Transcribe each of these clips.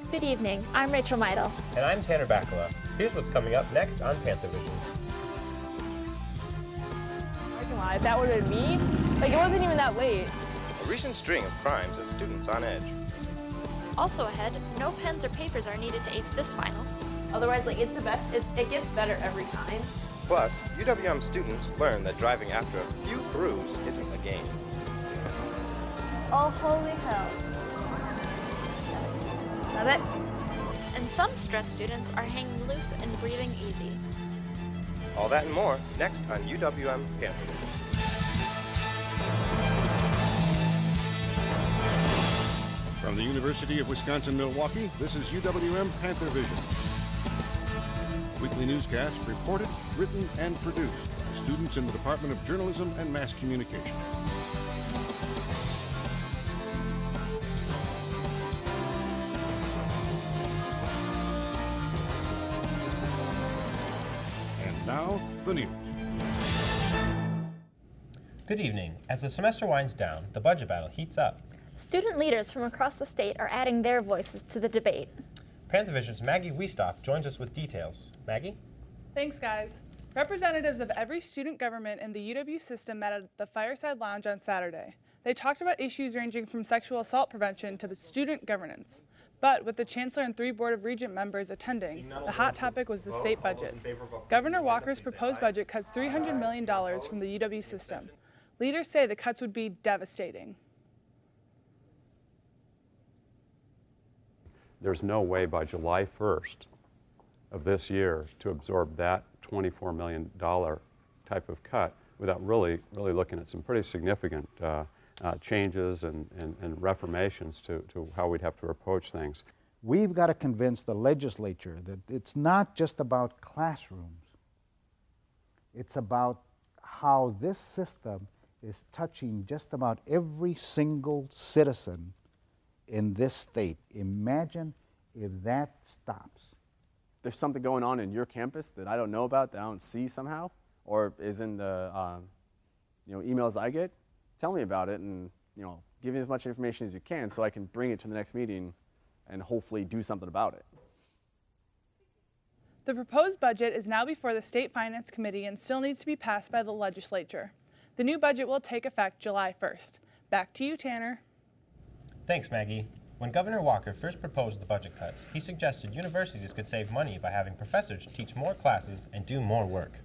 Good evening, I'm Rachel Meidel. And I'm Tanner Bakala. Here's what's coming up next on Panthervision. I can lie, if that would have been me, like it wasn't even that late. A recent string of crimes has students on edge. Also ahead, no pens or papers are needed to ace this final. Otherwise, like it's the best, it gets better every time. Plus, UWM students learn that driving after a few brews isn't a game. Oh, holy hell. Love it. And some stressed students are hanging loose and breathing easy. All that and more next on UWM Panthervision. From the University of Wisconsin-Milwaukee, this is UWM Panthervision. Weekly newscast reported, written, and produced by students in the Department of Journalism and Mass Communication. And now, the news. Good evening. As the semester winds down, the budget battle heats up. Student leaders from across the state are adding their voices to the debate. Panthervision's Maggie Wiestoff joins us with details. Maggie? Thanks, guys. Representatives of every student government in the UW system met at the Fireside Lounge on Saturday. They talked about issues ranging from sexual assault prevention to student governance. But with the Chancellor and 3 Board of Regent members attending, the hot topic was the state budget. Governor Walker's proposed budget cuts $300 million from the UW system. Leaders say the cuts would be devastating. There's no way by July 1st of this year to absorb that $24 million type of cut without really looking at some pretty significant changes and reformations to how we'd have to approach things. We've got to convince the legislature that it's not just about classrooms. It's about how this system is touching just about every single citizen in this state. Imagine if that stops. There's something going on in your campus that I don't know about, that I don't see somehow, or is in the emails I get. Tell me about it, and give me as much information as you can so I can bring it to the next meeting and hopefully do something about it. The proposed budget is now before the State Finance Committee and still needs to be passed by the legislature. The new budget will take effect July 1st. Back to you, Tanner. Thanks, Maggie. When Governor Walker first proposed the budget cuts, he suggested universities could save money by having professors teach more classes and do more work.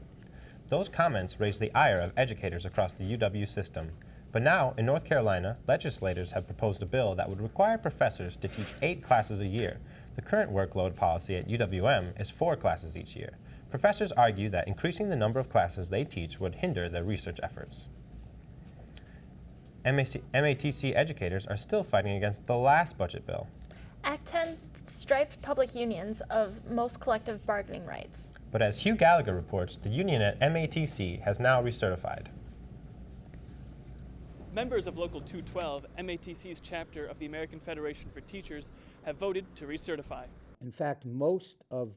Those comments raised the ire of educators across the UW system. But now, in North Carolina, legislators have proposed a bill that would require professors to teach 8 classes a year. The current workload policy at UWM is 4 classes each year. Professors argue that increasing the number of classes they teach would hinder their research efforts. MATC educators are still fighting against the last budget bill. Act 10 striped public unions of most collective bargaining rights. But as Hugh Gallagher reports, the union at MATC has now recertified. Members of Local 212, MATC's chapter of the American Federation for Teachers, have voted to recertify. In fact, most of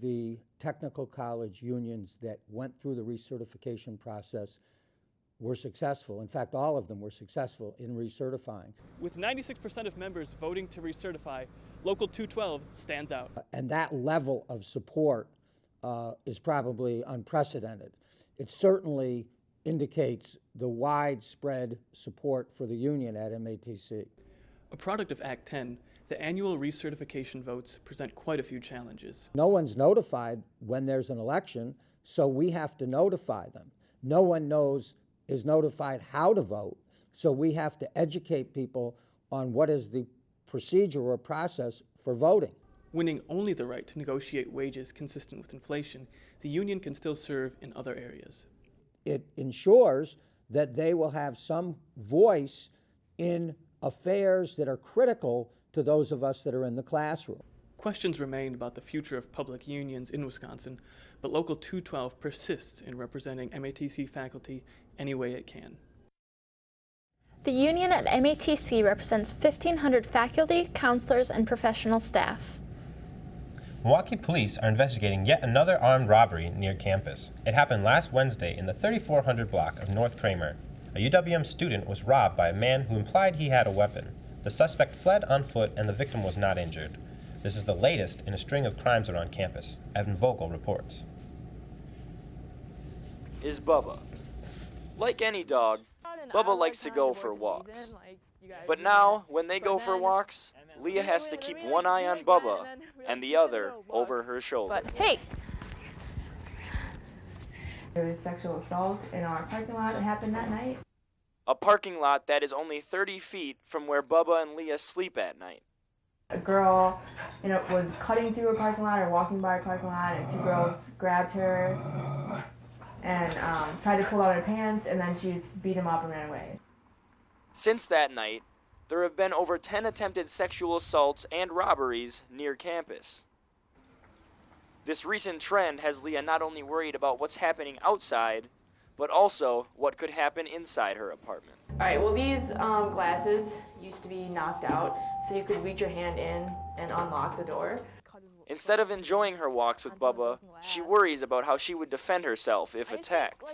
the technical college unions that went through the recertification process were successful. In fact, all of them were successful in recertifying. With 96% of members voting to recertify, Local 212 stands out. And that level of support is probably unprecedented. It certainly indicates the widespread support for the union at MATC. A product of Act 10, the annual recertification votes present quite a few challenges. No one's notified when there's an election, so we have to notify them. No one is notified how to vote, so we have to educate people on what is the procedure or process for voting. Winning only the right to negotiate wages consistent with inflation, the union can still serve in other areas. It ensures that they will have some voice in affairs that are critical to those of us that are in the classroom. Questions remain about the future of public unions in Wisconsin, but Local 212 persists in representing MATC faculty any way it can. The union at MATC represents 1,500 faculty, counselors, and professional staff. Milwaukee police are investigating yet another armed robbery near campus. It happened last Wednesday in the 3400 block of North Kramer. A UWM student was robbed by a man who implied he had a weapon. The suspect fled on foot and the victim was not injured. This is the latest in a string of crimes around campus. Evan Vogel reports. Is Bubba. Like any dog, Bubba likes to go for walks. But now, when they go for walks, Leah has to keep one eye on Bubba and the other over her shoulder. But hey! There was sexual assault in our parking lot that happened that night. A parking lot that is only 30 feet from where Bubba and Leah sleep at night. A girl, was cutting through a parking lot or walking by a parking lot, and two girls grabbed her and tried to pull out her pants, and then she beat him up and ran away. Since that night, there have been over 10 attempted sexual assaults and robberies near campus. This recent trend has Leah not only worried about what's happening outside, but also what could happen inside her apartment. All right, well, these glasses used to be knocked out, so you could reach your hand in and unlock the door. Instead of enjoying her walks with Bubba, she worries about how she would defend herself if attacked.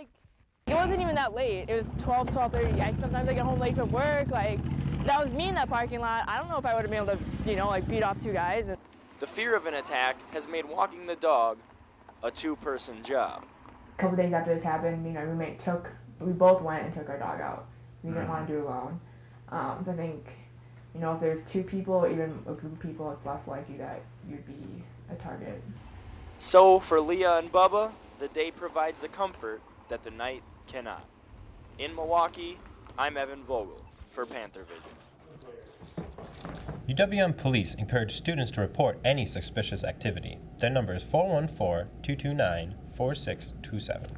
It wasn't even that late. It was 12:30. Sometimes I get home late from work. That was me in that parking lot. I don't know if I would have been able to, beat off two guys. The fear of an attack has made walking the dog a two-person job. A couple days after this happened, me and my roommate we both went and took our dog out. We didn't want to do it alone. So I think, if there's two people, or even a group of people, it's less likely that you'd be a target. So for Leah and Bubba, the day provides the comfort that the night cannot. In Milwaukee, I'm Evan Vogel for Panthervision. UWM police encourage students to report any suspicious activity. Their number is 414-229-4627.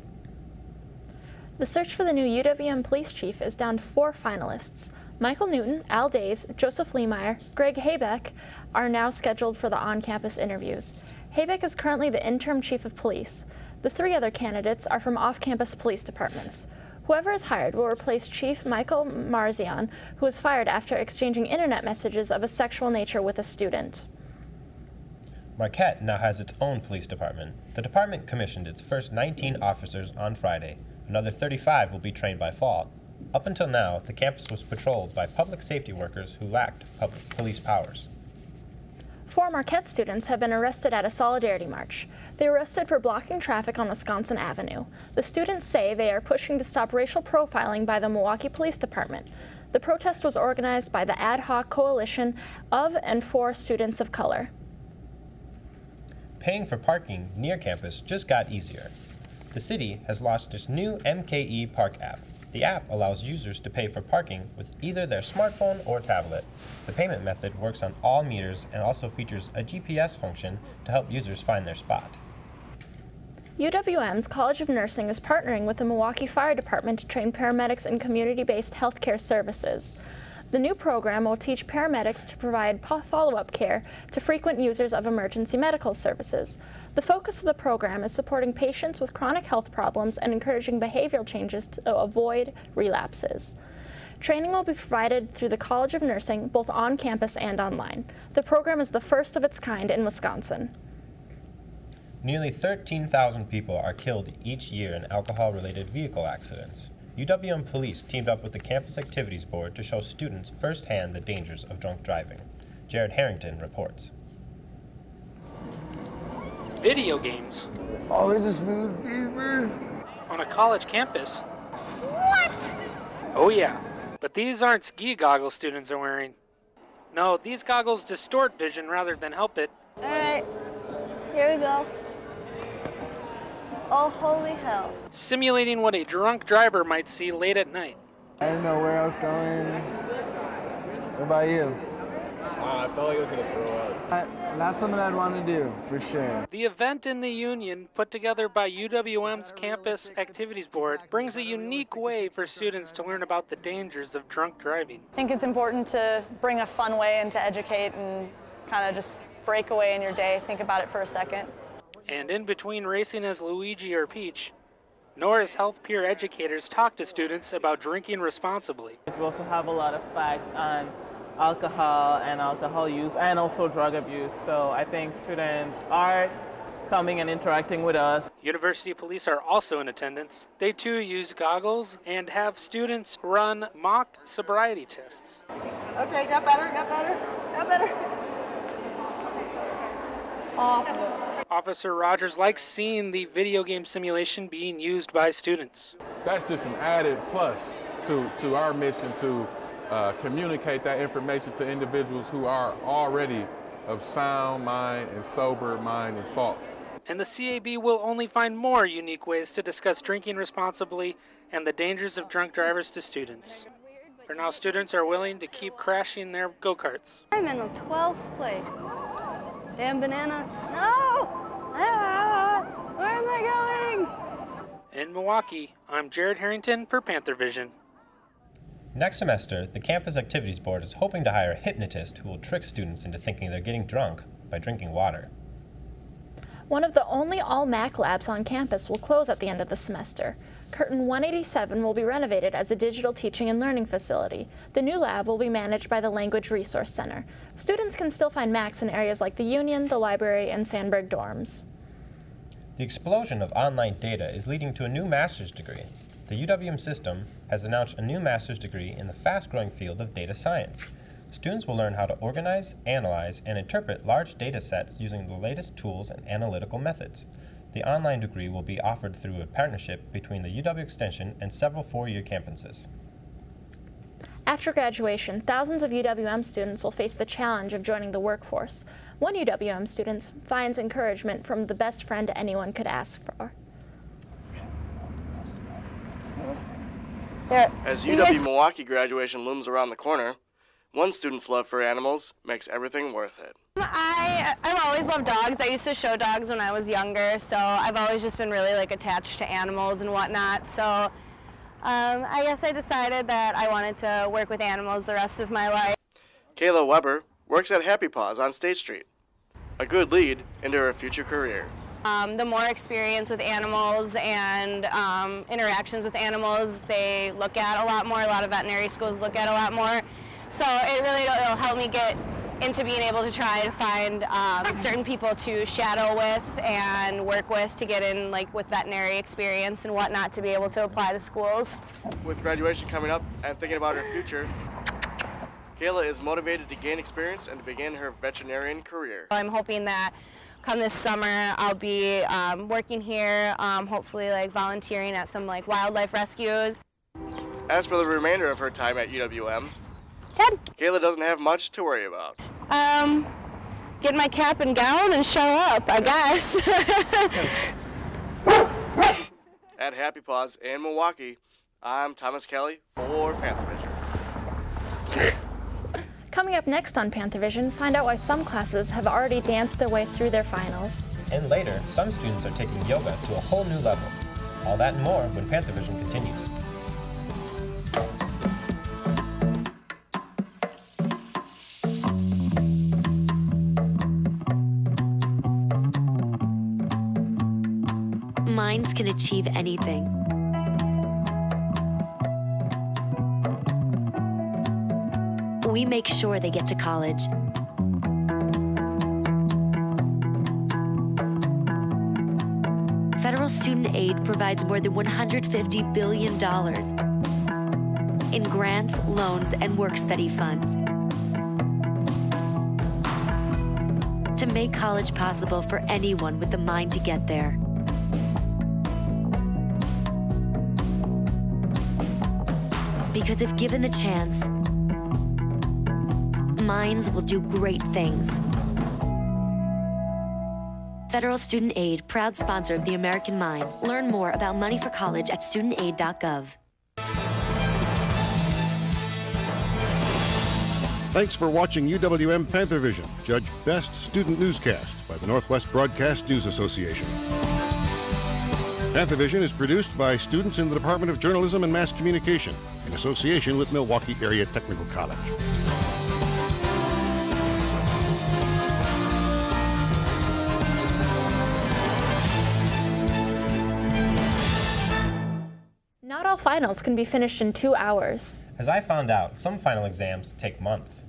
The search for the new UWM police chief is down to 4 finalists. Michael Newton, Al Days, Joseph Lehmeyer, Greg Haybeck are now scheduled for the on-campus interviews. Haybeck is currently the interim chief of police. The 3 other candidates are from off-campus police departments. Whoever is hired will replace Chief Michael Marzian, who was fired after exchanging internet messages of a sexual nature with a student. Marquette now has its own police department. The department commissioned its first 19 officers on Friday. Another 35 will be trained by fall. Up until now, the campus was patrolled by public safety workers who lacked public police powers. 4 Marquette students have been arrested at a solidarity march. They were arrested for blocking traffic on Wisconsin Avenue. The students say they are pushing to stop racial profiling by the Milwaukee Police Department. The protest was organized by the ad hoc coalition of and for students of color. Paying for parking near campus just got easier. The city has launched its new MKE Park app. The app allows users to pay for parking with either their smartphone or tablet. The payment method works on all meters and also features a GPS function to help users find their spot. UWM's College of Nursing is partnering with the Milwaukee Fire Department to train paramedics in community-based healthcare services. The new program will teach paramedics to provide follow-up care to frequent users of emergency medical services. The focus of the program is supporting patients with chronic health problems and encouraging behavioral changes to avoid relapses. Training will be provided through the College of Nursing, both on campus and online. The program is the first of its kind in Wisconsin. Nearly 13,000 people are killed each year in alcohol-related vehicle accidents. UWM police teamed up with the Campus Activities Board to show students firsthand the dangers of drunk driving. Jared Harrington reports. Video games. Oh, they're just smooth gamers. On a college campus. What? Oh yeah, but these aren't ski goggles students are wearing. No, these goggles distort vision rather than help it. All right, here we go. Oh, holy hell. Simulating what a drunk driver might see late at night. I didn't know where I was going. What about you? I felt like I was going to throw up. That's something I'd want to do, for sure. The event in the Union, put together by UWM's Campus Activities Board, brings a unique way for students to learn about the dangers of drunk driving. I think it's important to bring a fun way in to educate and kind of just break away in your day, think about it for a second. And in between racing as Luigi or Peach, Norris Health peer educators talk to students about drinking responsibly. We also have a lot of facts on alcohol and alcohol use and also drug abuse. So I think students are coming and interacting with us. University police are also in attendance. They too use goggles and have students run mock sobriety tests. Okay, got better. awful. Officer Rogers likes seeing the video game simulation being used by students. That's just an added plus to our mission to communicate that information to individuals who are already of sound mind and sober mind and thought. And the CAB will only find more unique ways to discuss drinking responsibly and the dangers of drunk drivers to students. For now, students are willing to keep crashing their go-karts. I'm in the 12th place. Damn banana. No! Ah! Where am I going? In Milwaukee, I'm Jared Harrington for Panthervision. Next semester, the Campus Activities Board is hoping to hire a hypnotist who will trick students into thinking they're getting drunk by drinking water. One of the only all-MAC labs on campus will close at the end of the semester. Curtin 187 will be renovated as a digital teaching and learning facility. The new lab will be managed by the Language Resource Center. Students can still find Macs in areas like the Union, the library, and Sandberg dorms. The explosion of online data is leading to a new master's degree. The UWM system has announced a new master's degree in the fast-growing field of data science. Students will learn how to organize, analyze, and interpret large data sets using the latest tools and analytical methods. The online degree will be offered through a partnership between the UW Extension and several four-year campuses. After graduation, thousands of UWM students will face the challenge of joining the workforce. One UWM student finds encouragement from the best friend anyone could ask for. As UW Milwaukee graduation looms around the corner, one student's love for animals makes everything worth it. I've always loved dogs. I used to show dogs when I was younger, so I've always just been really attached to animals and whatnot. So I guess I decided that I wanted to work with animals the rest of my life. Kayla Weber works at Happy Paws on State Street, a good lead into her future career. The more experience with animals and interactions with animals, they look at a lot more. A lot of veterinary schools look at a lot more. So it'll help me get into being able to try to find certain people to shadow with and work with to get in with veterinary experience and whatnot to be able to apply to schools. With graduation coming up and thinking about her future, Kayla is motivated to gain experience and to begin her veterinarian career. I'm hoping that come this summer I'll be working here, hopefully volunteering at some wildlife rescues. As for the remainder of her time at UWM, Kayla doesn't have much to worry about. Get my cap and gown and show up, I guess. At Happy Paws in Milwaukee, I'm Thomas Kelly for Panthervision. Coming up next on Panthervision, find out why some classes have already danced their way through their finals. And later, some students are taking yoga to a whole new level. All that and more when Panthervision continues. Minds can achieve anything. We make sure they get to college. Federal student aid provides more than $150 billion in grants, loans, and work-study funds to make college possible for anyone with the mind to get there. Because if given the chance, minds will do great things. Federal Student Aid, proud sponsor of the American Mind. Learn more about money for college at studentaid.gov. Thanks for watching UWM Panthervision, judged Best Student Newscast by the Northwest Broadcast News Association. Panthervision is produced by students in the Department of Journalism and Mass Communication in association with Milwaukee Area Technical College. Not all finals can be finished in 2 hours. As I found out, some final exams take months.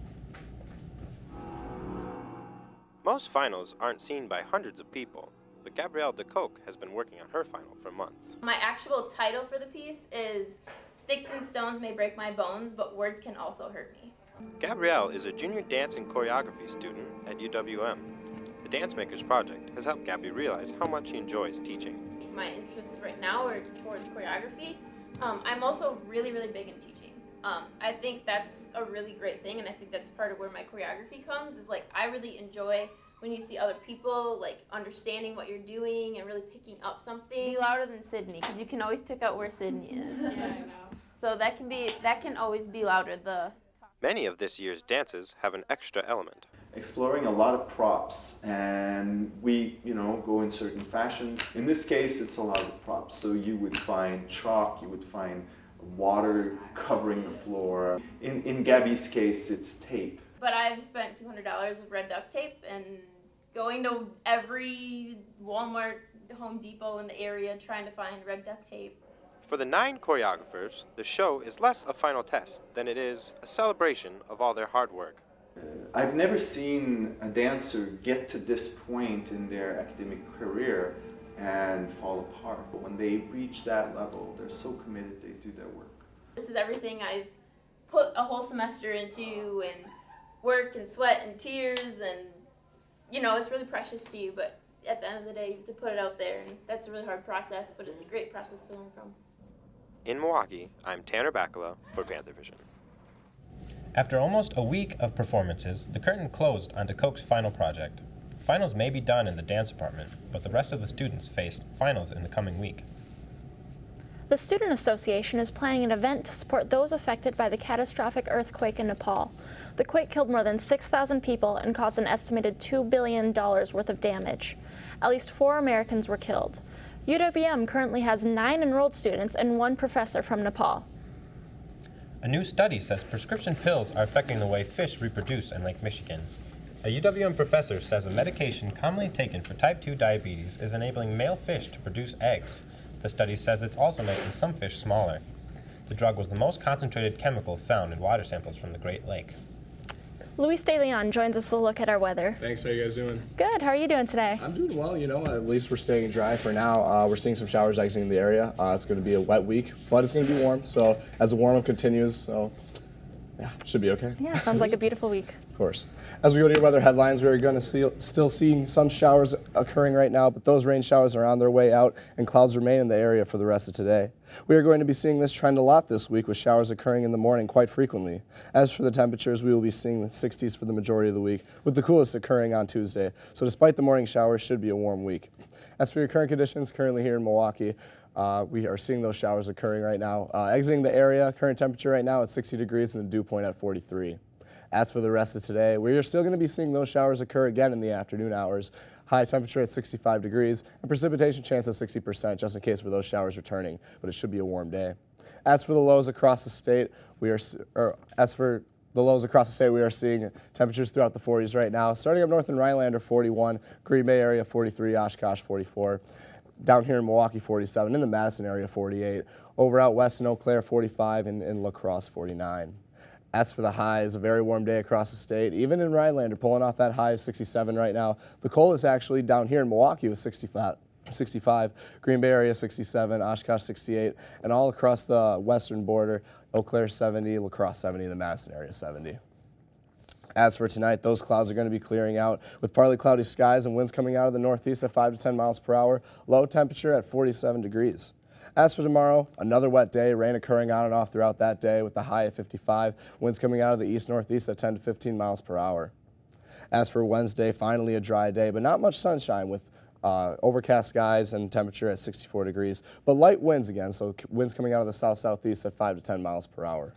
Most finals aren't seen by hundreds of people, but Gabrielle DeCoke has been working on her final for months. My actual title for the piece is Sticks and Stones May Break My Bones, but Words Can Also Hurt Me. Gabrielle is a junior dance and choreography student at UWM. The Dance Makers Project has helped Gabby realize how much she enjoys teaching. My interests right now are towards choreography. I'm also really, really big in teaching. I think that's a really great thing, and I think that's part of where my choreography comes, is like I really enjoy when you see other people like understanding what you're doing and really picking up something. Be louder than Sydney, because you can always pick out where Sydney is. Yeah, I know. So that can always be louder. Many of this year's dances have an extra element. Exploring a lot of props, and we, go in certain fashions. In this case, it's a lot of props. So you would find chalk, you would find water covering the floor. In Gabby's case, it's tape. But I've spent $200 of red duct tape and going to every Walmart, Home Depot in the area trying to find red duct tape. For the 9 choreographers, the show is less a final test than it is a celebration of all their hard work. I've never seen a dancer get to this point in their academic career and fall apart. But when they reach that level, they're so committed, they do their work. This is everything I've put a whole semester into, and work and sweat and tears, and it's really precious to you, but at the end of the day you have to put it out there, and that's a really hard process, but it's a great process to learn from. In Milwaukee, I'm Tanner Bacala for Panthervision. After almost a week of performances, the curtain closed on DeCoke's final project. Finals may be done in the dance department, but the rest of the students face finals in the coming week. The Student Association is planning an event to support those affected by the catastrophic earthquake in Nepal. The quake killed more than 6,000 people and caused an estimated $2 billion worth of damage. At least 4 Americans were killed. UWM currently has 9 enrolled students and 1 professor from Nepal. A new study says prescription pills are affecting the way fish reproduce in Lake Michigan. A UWM professor says a medication commonly taken for type 2 diabetes is enabling male fish to produce eggs. The study says it's also making some fish smaller. The drug was the most concentrated chemical found in water samples from the Great Lake. Luis De Leon joins us to look at our weather. Thanks, how are you guys doing? Good, how are you doing today? I'm doing well, at least we're staying dry for now. We're seeing some showers exiting the area. It's going to be a wet week, but it's going to be warm, so as the warm-up continues, should be okay. Yeah, sounds like a beautiful week. Of course. As we go to your weather headlines, we are going to still seeing some showers occurring right now, but those rain showers are on their way out and clouds remain in the area for the rest of today. We are going to be seeing this trend a lot this week with showers occurring in the morning quite frequently. As for the temperatures, we will be seeing the 60s for the majority of the week, with the coolest occurring on Tuesday. So despite the morning showers, should be a warm week. As for your current conditions currently here in Milwaukee, we are seeing those showers occurring right now. Exiting the area, current temperature right now at 60 degrees and the dew point at 43. As for the rest of today, we are still going to be seeing those showers occur again in the afternoon hours. High temperature at 65 degrees and precipitation chance at 60% just in case for those showers returning, but it should be a warm day. As for the lows across the state, we are seeing temperatures throughout the 40s right now. Starting up north in Rhinelander, 41, Green Bay area 43, Oshkosh 44. Down here in Milwaukee, 47, in the Madison area, 48. Over out west in Eau Claire, 45, and in La Crosse, 49. As for the highs, a very warm day across the state. Even in Rhinelander, pulling off that high of 67 right now. The coldest actually down here in Milwaukee was 65. Green Bay area, 67. Oshkosh, 68. And all across the western border, Eau Claire, 70. La Crosse, 70. The Madison area, 70. As for tonight, those clouds are going to be clearing out with partly cloudy skies and winds coming out of the northeast at 5 to 10 miles per hour. Low temperature at 47 degrees. As for tomorrow, another wet day, rain occurring on and off throughout that day with the high at 55, winds coming out of the east-northeast at 10 to 15 miles per hour. As for Wednesday, finally a dry day, but not much sunshine with overcast skies and temperature at 64 degrees, but light winds again, so winds coming out of the south-southeast at 5 to 10 miles per hour.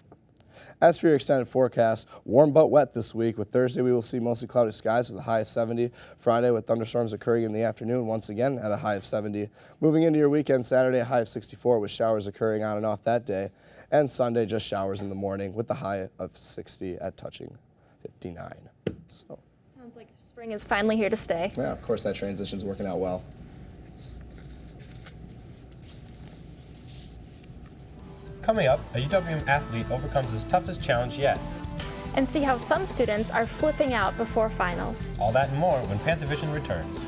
As for your extended forecast, warm but wet this week. With Thursday, we will see mostly cloudy skies with a high of 70. Friday, with thunderstorms occurring in the afternoon, once again at a high of 70. Moving into your weekend, Saturday, a high of 64 with showers occurring on and off that day. And Sunday, just showers in the morning with the high of 60 at touching 59. So. Sounds like spring is finally here to stay. Yeah, of course, that transition's working out well. Coming up, a UWM athlete overcomes his toughest challenge yet. And see how some students are flipping out before finals. All that and more when Panthervision returns.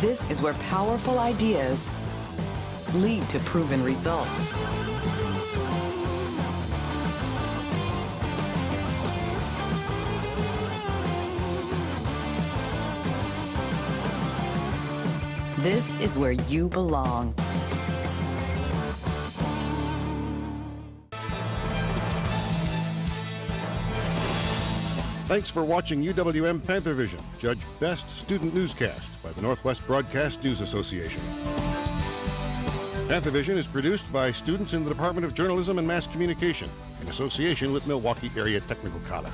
This is where powerful ideas lead to proven results. This is where you belong. Thanks for watching UWM Panthervision, Judge Best Student Newscast by the Northwest Broadcast News Association. Panthervision is produced by students in the Department of Journalism and Mass Communication in association with Milwaukee Area Technical College.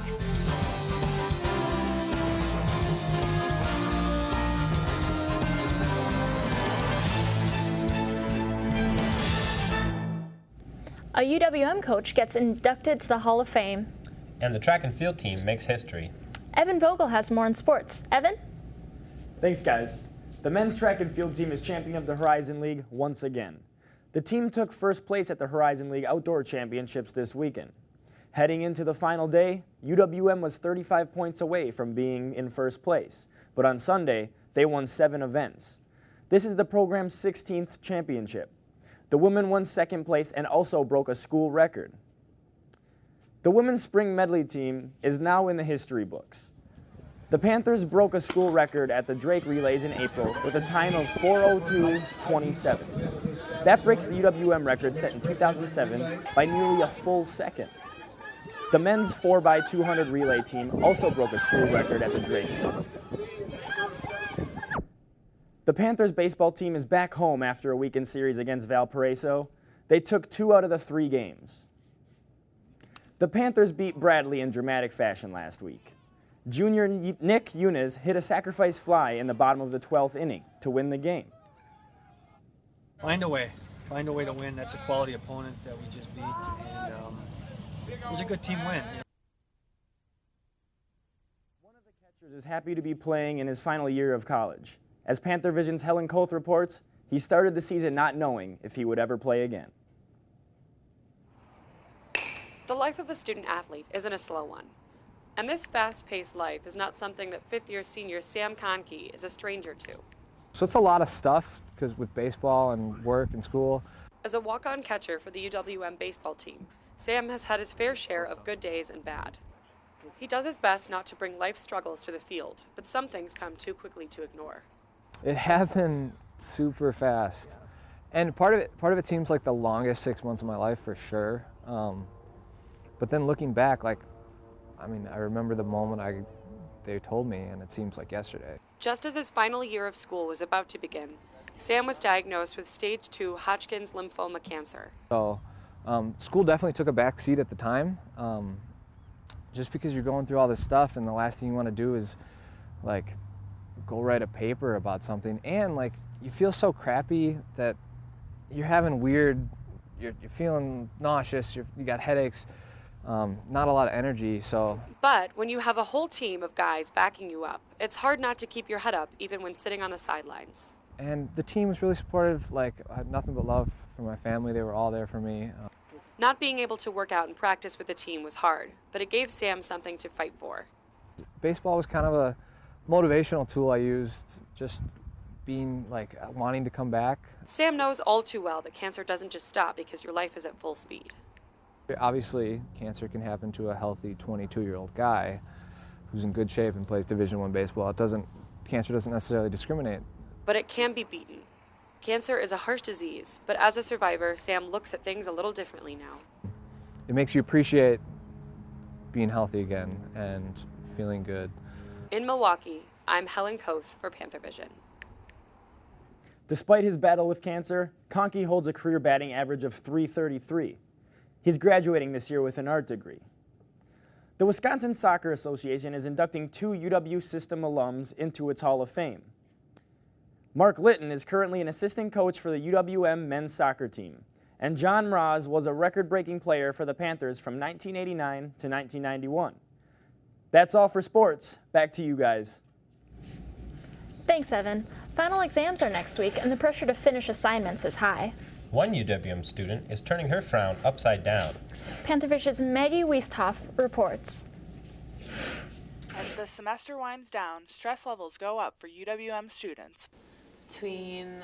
A UWM coach gets inducted to the Hall of Fame. And the track and field team makes history. Evan Vogel has more in sports. Evan? Thanks, guys. The men's track and field team is champion of the Horizon League once again. The team took first place at the Horizon League Outdoor Championships this weekend. Heading into the final day, UWM was 35 points away from being in first place, but on Sunday, they won 7 events. This is the program's 16th championship. The women won second place and also broke a school record. The women's spring medley team is now in the history books. The Panthers broke a school record at the Drake Relays in April with a time of 4:02:27. That breaks the UWM record set in 2007 by nearly a full second. The men's 4x200 relay team also broke a school record at the Drake. The Panthers baseball team is back home after a weekend series against Valparaiso. They took 2 out of the 3 games. The Panthers beat Bradley in dramatic fashion last week. Junior Nick Yunus hit a sacrifice fly in the bottom of the 12th inning to win the game. Find a way to win. That's a quality opponent that we just beat, and it was a good team win. One of the catchers is happy to be playing in his final year of college. As Panthervision's Helen Koth reports, he started the season not knowing if he would ever play again. The life of a student athlete isn't a slow one. And this fast-paced life is not something that fifth-year senior Sam Conkey is a stranger to. So it's a lot of stuff, because with baseball and work and school. As a walk-on catcher for the UWM baseball team, Sam has had his fair share of good days and bad. He does his best not to bring life struggles to the field, but some things come too quickly to ignore. It happened super fast. And part of it seems like the longest 6 months of my life for sure. But then looking back, I remember the moment they told me, and it seems like yesterday. Just as his final year of school was about to begin, Sam was diagnosed with stage 2 Hodgkin's lymphoma cancer. So school definitely took a back seat at the time, just because you're going through all this stuff, and the last thing you want to do is go write a paper about something, and you feel so crappy that you're having you're feeling nauseous, you got headaches. Not a lot of energy, so. But when you have a whole team of guys backing you up, it's hard not to keep your head up even when sitting on the sidelines. And the team was really supportive. I had nothing but love for my family. They were all there for me. Not being able to work out and practice with the team was hard, but it gave Sam something to fight for. Baseball was kind of a motivational tool I used, just being wanting to come back. Sam knows all too well that cancer doesn't just stop because your life is at full speed. Obviously, cancer can happen to a healthy 22-year-old guy who's in good shape and plays Division I baseball. Cancer doesn't necessarily discriminate. But it can be beaten. Cancer is a harsh disease, but as a survivor, Sam looks at things a little differently now. It makes you appreciate being healthy again and feeling good. In Milwaukee, I'm Helen Koth for Panthervision. Despite his battle with cancer, Conkey holds a career batting average of .333. He's graduating this year with an art degree. The Wisconsin Soccer Association is inducting 2 UW system alums into its Hall of Fame. Mark Litton is currently an assistant coach for the UWM men's soccer team, and John Mraz was a record-breaking player for the Panthers from 1989 to 1991. That's all for sports. Back to you guys. Thanks, Evan. Final exams are next week, and the pressure to finish assignments is high. One UWM student is turning her frown upside down. Panthervision's Maggie Wiesthoff reports. As the semester winds down, stress levels go up for UWM students. between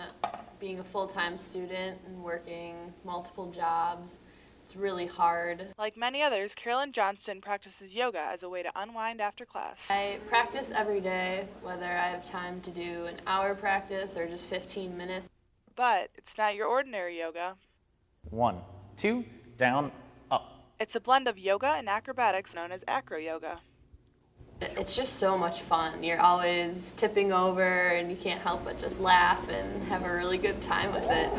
being a full-time student and working multiple jobs. It's really hard. Like many others, Carolyn Johnston practices yoga as a way to unwind after class. I practice every day, whether I have time to do an hour practice or just 15 minutes. But it's not your ordinary yoga. 1, 2, down, up. It's a blend of yoga and acrobatics known as acro yoga. It's just so much fun. You're always tipping over and you can't help but just laugh and have a really good time with it.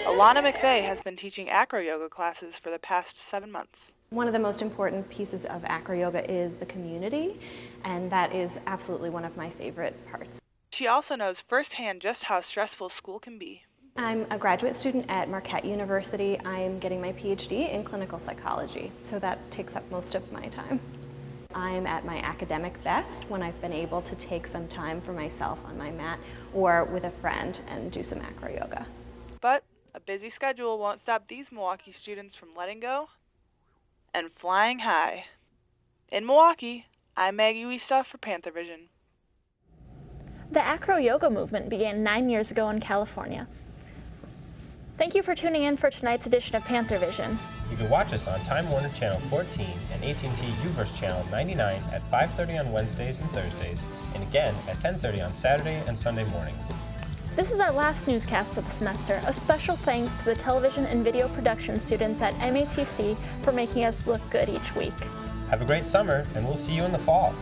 Alana McVeigh has been teaching acro yoga classes for the past 7 months. One of the most important pieces of acro yoga is the community, and that is absolutely one of my favorite parts. She also knows firsthand just how stressful school can be. I'm a graduate student at Marquette University. I'm getting my PhD in clinical psychology, so that takes up most of my time. I'm at my academic best when I've been able to take some time for myself on my mat or with a friend and do some acro yoga. But a busy schedule won't stop these Milwaukee students from letting go and flying high. In Milwaukee, I'm Maggie Wiestoff for Panthervision. The acro yoga movement began 9 years ago in California. Thank you for tuning in for tonight's edition of Panthervision. You can watch us on Time Warner Channel 14 and AT&T UVerse Channel 99 at 5:30 on Wednesdays and Thursdays, and again at 10:30 on Saturday and Sunday mornings. This is our last newscast of the semester. A special thanks to the television and video production students at MATC for making us look good each week. Have a great summer, and we'll see you in the fall.